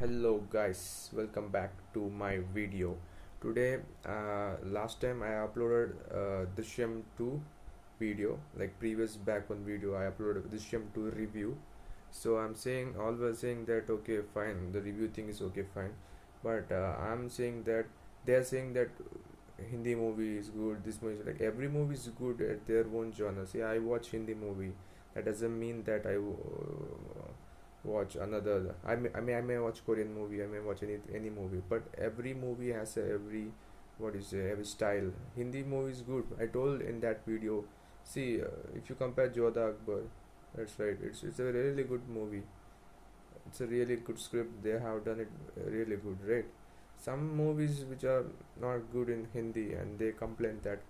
Hello guys, welcome back to my video. Today, last time I uploaded Drishyam 2 video, like previous back one video I uploaded Drishyam 2 review. So I'm saying, always saying that okay fine, the review thing is okay fine, but I'm saying that they're saying that Hindi movie is good, this movie is like every movie is good at their own genre. See, I watch Hindi movie, that doesn't mean that watch another. I may watch Korean movie, I may watch any movie, but every movie has every what is every style. Hindi movie is good. I told in that video. See, if you compare Jodha Akbar, that's right. It's a really good movie. It's a really good script. They have done it really good, right? Some movies which are not good in Hindi and they complain that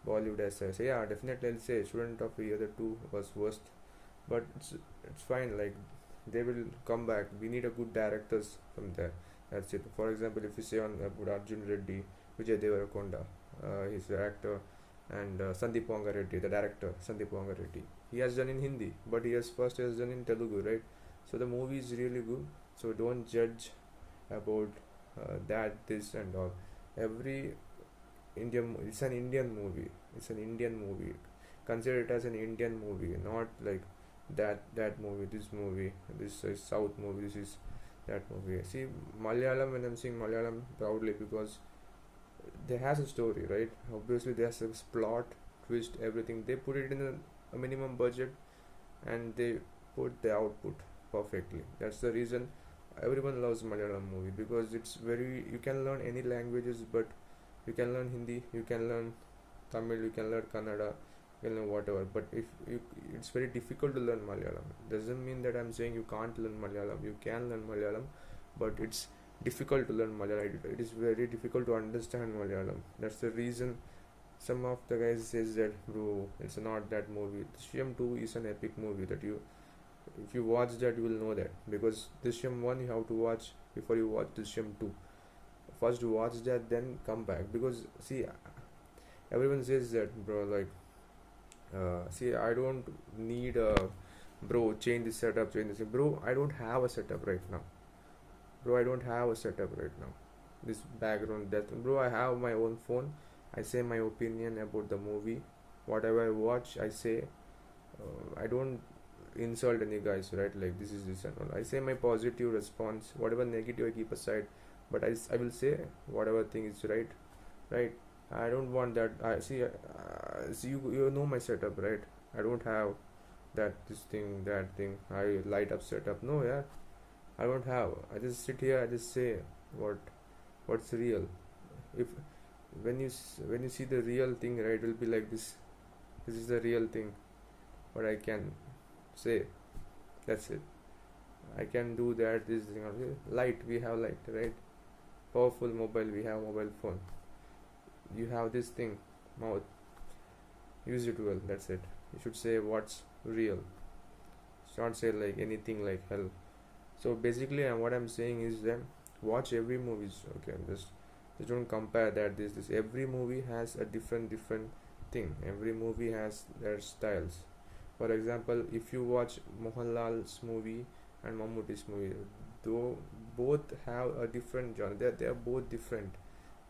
Bollywood has says, yeah, definitely I'll say Student of the Year 2 was worst, but it's fine. Like they will come back. We need a good directors from there. That's it. For example, if you say on about Arjun Reddy, Vijay Deverakonda, he's the actor, and Sandeep Wangareddy, the director, Sandeep Wangareddy. He has done in Hindi, but he has done in Telugu, right? So the movie is really good. So don't judge about that, this, and all. Every it's an Indian movie. It's an Indian movie. Consider it as an Indian movie, not like that movie, this is South movie, this is that movie. See, Malayalam, when I'm saying Malayalam proudly, because they has a story, right? Obviously, there's a plot, twist, everything. They put it in a minimum budget, and they put the output perfectly. That's the reason everyone loves Malayalam movie, because it's very, you can learn any languages, but you can learn Hindi, you can learn Tamil, you can learn Kannada, you can learn whatever. But if you, it's very difficult to learn Malayalam. Doesn't mean that I'm saying you can't learn Malayalam. You can learn Malayalam, but it's difficult to learn Malayalam. It is very difficult to understand Malayalam. That's the reason some of the guys says that bro, it's not that movie. Drishyam 2 is an epic movie that you, if you watch that, you will know that, because Drishyam 1 you have to watch before you watch Drishyam 2. First watch that, then come back, because see, everyone says that bro, like see, I don't need a bro, change the setup, change this, bro, I don't have a setup right now. Bro, I don't have a setup right now. This background, that bro, I have my own phone. I say my opinion about the movie. Whatever I watch, I say. I don't insult any guys, right? Like this is this and all. I say my positive response. Whatever negative, I keep aside. But I will say whatever thing is right, right. I don't want that. I see. See, you know my setup, right? I don't have this thing, that thing. I light up setup. No, yeah. I don't have. I just sit here. I just say what what's real. If when you see the real thing, right, it will be like this. This is the real thing. What I can say. That's it. I can do that. This thing. Okay? Light. We have light, right? Powerful mobile. We have mobile phone. You have this thing, mouth. Use it well. That's it. You should say what's real. Don't say like anything like hell. So basically, what I'm saying is that watch every movies. Okay, just don't compare that. This every movie has a different thing. Every movie has their styles. For example, if you watch Mohanlal's movie and Mammuti's movie, though both have a different genre, they are both different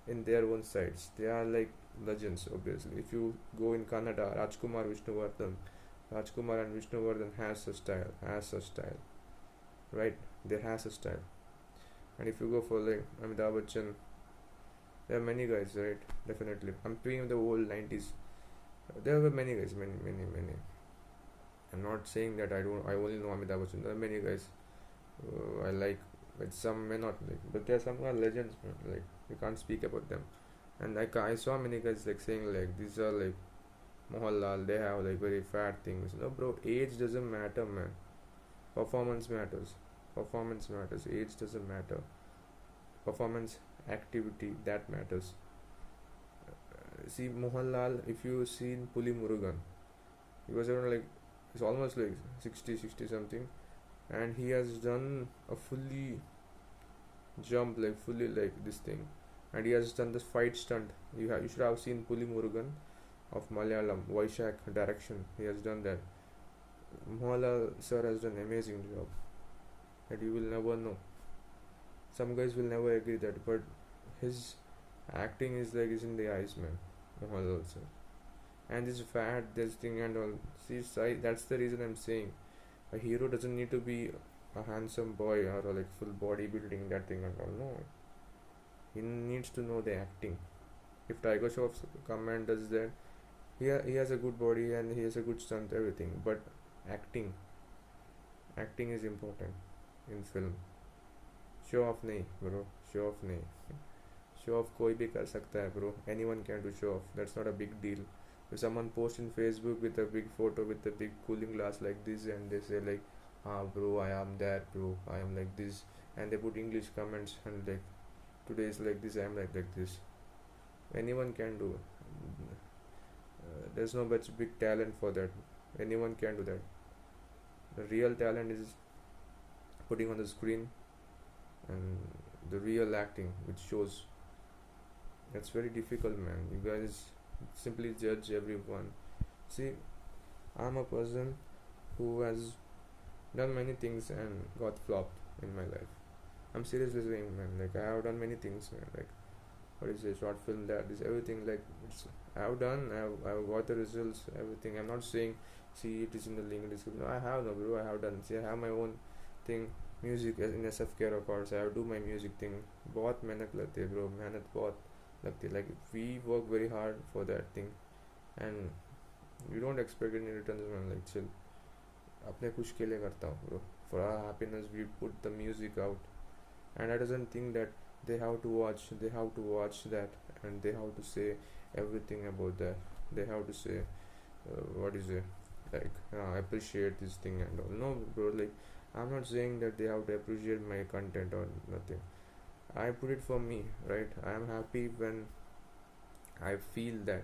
in their own sides. They are like legends, obviously. If you go in Kannada, Rajkumar and Vishnuvardhan has a style, right? They has a style. And if you go for like Amitabh Bachchan, there are many guys, right? Definitely. I'm speaking of the old 90s. There were many guys, many. I'm not saying that I only know Amitabh Bachchan. There are many guys I like, but some may not like. But there are some are legends, man. Like you can't speak about them. And like I saw many guys like saying like these are like Mohanlal. They have like very fat things. No, bro. Age doesn't matter, man. Performance matters. Performance matters. Age doesn't matter. Performance, activity, that matters. See Mohanlal. If you seen Puli Murugan, he was around like, it's almost like 60 something, and he has done a fully jump, like fully like this thing, and he has done this fight stunt. You should have seen Puli Murugan of Malayalam, Vaishak direction. He has done that. Mohanlal sir has done amazing job that you will never know. Some guys will never agree that, but his acting is like is in the eyes, man. All also, and this fat, this thing and all. See, that's the reason I'm saying a hero doesn't need to be a handsome boy or like full bodybuilding that thing and all. No, he needs to know the acting. If Tiger Shroff's come and does that, he has a good body and he has a good stunt, everything. But acting, acting is important in film. Show off नहीं bro, show off नहीं. Show off कोई भी कर सकता है bro, anyone can do show off, that's not a big deal. If someone posts in Facebook with a big photo with a big cooling glass like this and they say like, ah bro, I am that bro, I am like this, and they put English comments and like, today is like this, I am like this, anyone can do. There's no much big talent for that, anyone can do that. The real talent is putting on the screen and the real acting which shows. That's very difficult, man. You guys simply judge everyone. See, I'm a person who has done many things and got flopped in my life. I'm seriously saying, man, like I have done many things, man. Like what is a short film, that is everything, like it's I've done, I've got the results, everything. I'm not saying see it is in the link description. No, I have, no bro, I have done. See, I have my own thing, music in SFK records. I do my music thing. बहुत मेहनत लगती है bro, मेहनत बहुत लगती है. Like we work very hard for that thing and you don't expect any returns, man. Like chill, अपने खुश के लिए करता हूँ bro. For our happiness we put the music out, and I doesn't think that they have to watch that and they have to say everything about that. They have to say what is it, like appreciate this thing and all. No bro, like I'm not saying that they have to appreciate my content or nothing. I put it for me, right? I am happy when I feel that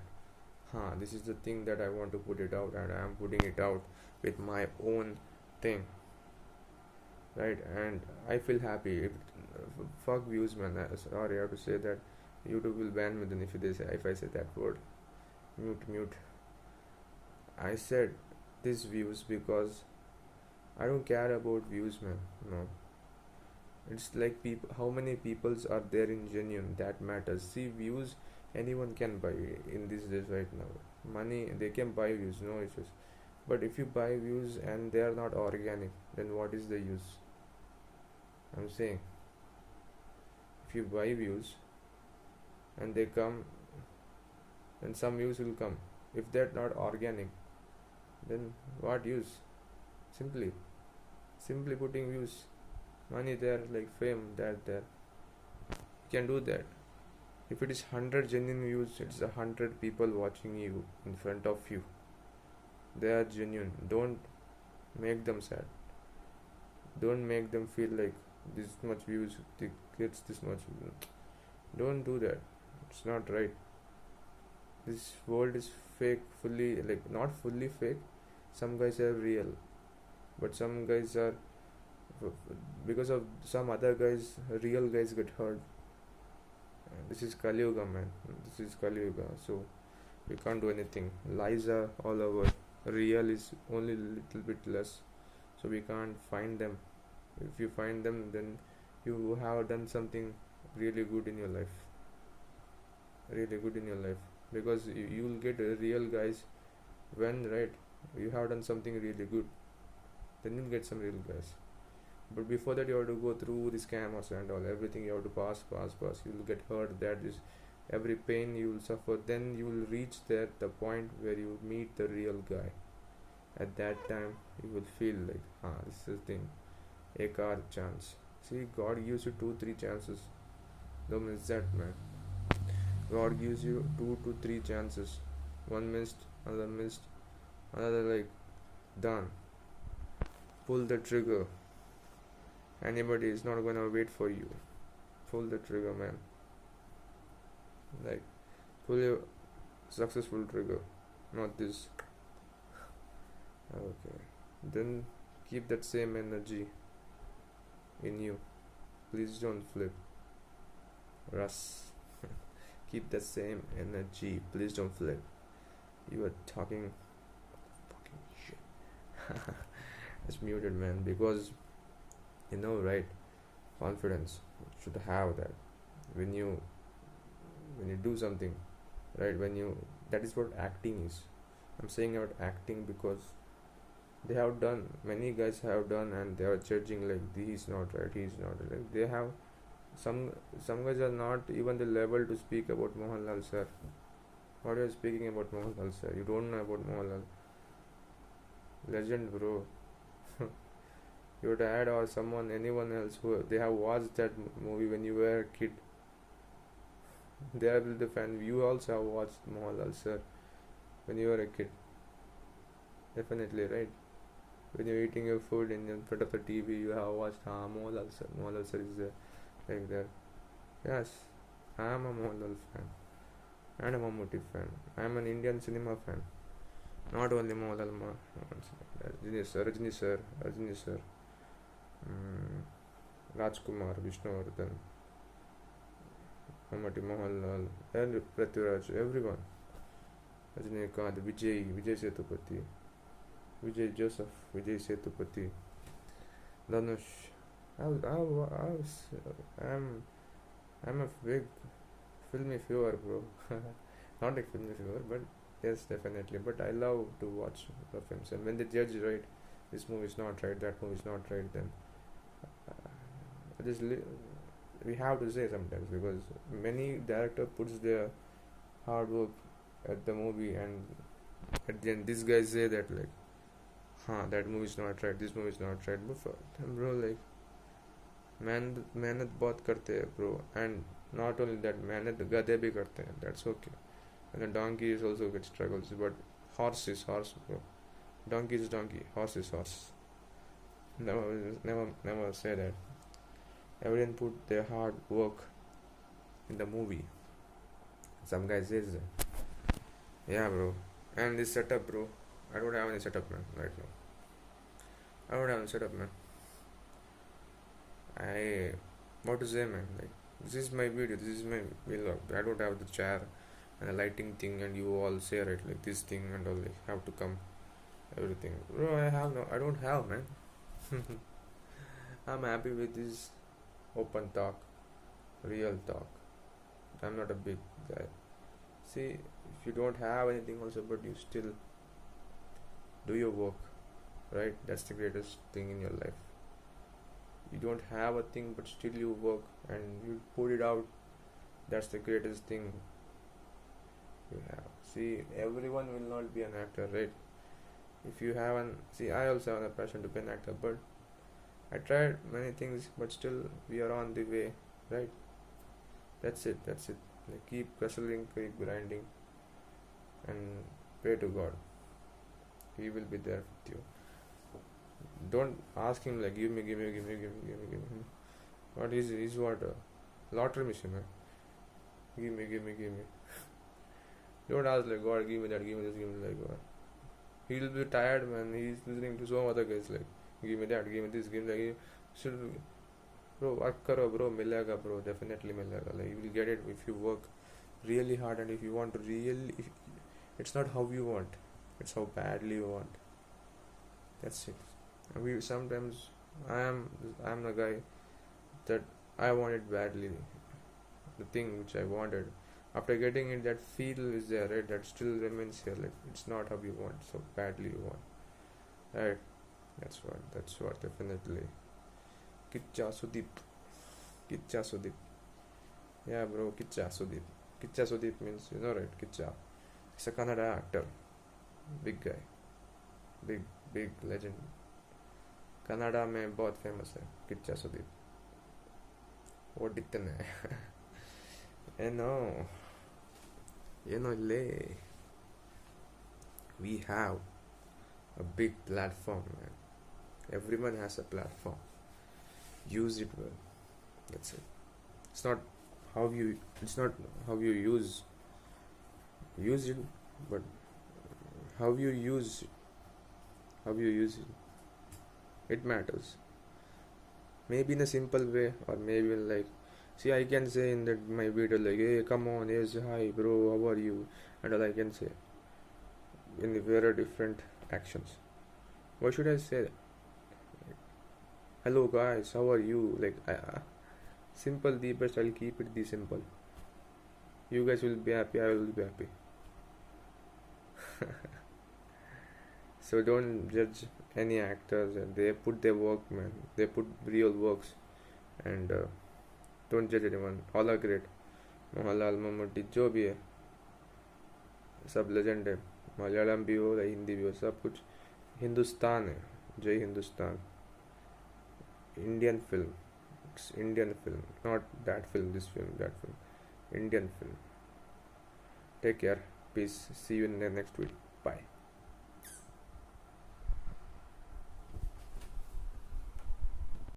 this is the thing that I want to put it out, and I am putting it out with my own thing, right? And I feel happy. Fuck views, man. Sorry, I have to say that. YouTube will ban me then if I say that word. Mute. I said this views because I don't care about views, man. No. It's like people, how many peoples are there in genuine, that matters. See, views anyone can buy in these days right now. Money, they can buy views, no issues. But if you buy views and they are not organic, then what is the use? I'm saying, if you buy views and they come, then some views will come. If they're not organic, then what use? Simply putting views, money there, like fame there. You can do that. If it is 100 genuine views, it's 100 people watching you in front of you. They are genuine. Don't make them sad. Don't make them feel like this much views gets this much. Don't do that. It's not right. This world is fake, fully, like not fully fake. Some guys are real, but some guys are, because of some other guys, real guys get hurt. This is Kali Yuga, man. This is Kali Yuga. So we can't do anything. Lies are all over. Real is only a little bit less. So we can't find them. If you find them, then you have done something really good in your life. Really good in your life. Because you will get real guys when, right, you have done something really good. Then you'll get some real guys. But before that, you have to go through the scammers and all, everything you have to pass. You will get hurt. That is every pain you will suffer. Then you will reach the point where you meet the real guy. At that time, you will feel like, this is the thing. Ek aar chance. See, God gives you 2-3 chances. Don't miss that, man. God gives you 2 to 3 chances. One missed, another like done. Pull the trigger. Anybody is not gonna wait for you. Pull the trigger, man. Like, pull your successful trigger, not this. Okay. Then keep that same energy in you. Please don't flip. Russ. Keep the same energy. Please don't flip. You are talking fucking shit. It's muted, man, because you know, right? confidence. You should have that when you do something, right? That is what acting is. I'm saying about acting because they have done, many guys have done, and they are judging like he's not right, he's not right. Like, they have some some guys are not even the level to speak about Mohanlal sir. What are you speaking about Mohanlal sir? You don't know about Mohanlal. Legend, bro. Your dad or someone, anyone else who they have watched that movie when you were a kid, they are the fan. You also have watched Mohanlal sir when you were a kid, definitely, right? When you're eating your food in front of the TV, you have watched Mohanlal sir. Mohanlal sir is there, like that. Yes, I am a Mohanlal fan and a Mammootty fan. I am an Indian cinema fan. Not only Mohanlal, Rajni sir, Rajni sir, Rajkumar, Vishnuvardhan, Mammootty, Mohanlal, and Prithviraj, everyone. Rajnikant, Vijay Sethupathi, Vijay Joseph, Vijay Sethupathi, Dhanush. I'm, I'm a big filmy viewer, bro. Not a filmy viewer, but yes, definitely. But I love to watch the films, and when they judge, right, this movie is not right, that movie is not right, then just we have to say sometimes because many director puts their hard work at the movie, and at the end, these guys say that like, that movie is not right, this movie is not right. But for them, bro, like, मेहनत बहुत करते हैं bro, and not only that, मेहनत गधे भी करते हैं, that's okay. And the donkey is also get struggles, but horse is horse, bro. Donkey is donkey, horse is horse. Never say that. Everyone put their hard work in the movie. Some guy says that. Yeah, bro. And this setup, bro. I don't have any setup, man, right now. I don't have any setup, man. What to say, man? Like, this is my video, this is my vlog. I don't have the chair and the lighting thing, and you all say right, like this thing and all, like, have to come, everything. Bro, I don't have, man. I'm happy with this open talk, real talk. I'm not a big guy. See, if you don't have anything also, but you still do your work, right? That's the greatest thing in your life. You don't have a thing, but still you work and you put it out. That's the greatest thing you have. See, everyone will not be an actor, right? If you have I also have a passion to be an actor, but I tried many things, but still we are on the way, right? That's it. Like, keep hustling, keep grinding, and pray to God. He will be there with you. Don't ask him like, give me. What is he's what lottery machine, man. Give me. Don't ask like, God, give me that, give me this, give me like God. He'll be tired, man. He's listening to some other guys like, give me that, give me this, give me that. Should, bro, work karo, bro, milega, bro, definitely milega. Like, you will get it if you work really hard, and if you want to it's not how you want, it's how badly you want. That's it. We sometimes I'm the guy that I want it badly, the thing which I wanted. After getting it, that feel is there, right? That still remains here. Like, it's not how you want, so badly you want, right? That's what definitely. Kicha Sudeep. Yeah, bro, Kicha Sudeep. Kicha Sudeep means, you know, right? Kicha. He's a Kannada actor, big guy, big legend. Canada में बहुत famous है किच्चा सुदीप. वो डिक्टन है. ले we have a big platform, man. Everyone has a platform. Use it well. That's it. It's not how you use it, but how you use it. It matters. Maybe in a simple way, or maybe in like, see, I can say in that my video like, hey, come on, yes, hi, bro, how are you, and all I can say in the very different actions. Why should I say that? hello guys, how are you? Like, simple, the best. I'll keep it the simple. You guys will be happy, I will be happy. So don't judge any actors. They put their work, man. They put real works, and don't judge anyone. All are great. Mohanlal Mammootty जो भी है सब legend है. मलयालम भी हो या हिंदी भी हो, सब कुछ हिंदुस्तान है. जय Hindustan. Indian film. Indian film, not that film, this film, that film. Indian film. Take care. Peace. See you in the next video. Bye.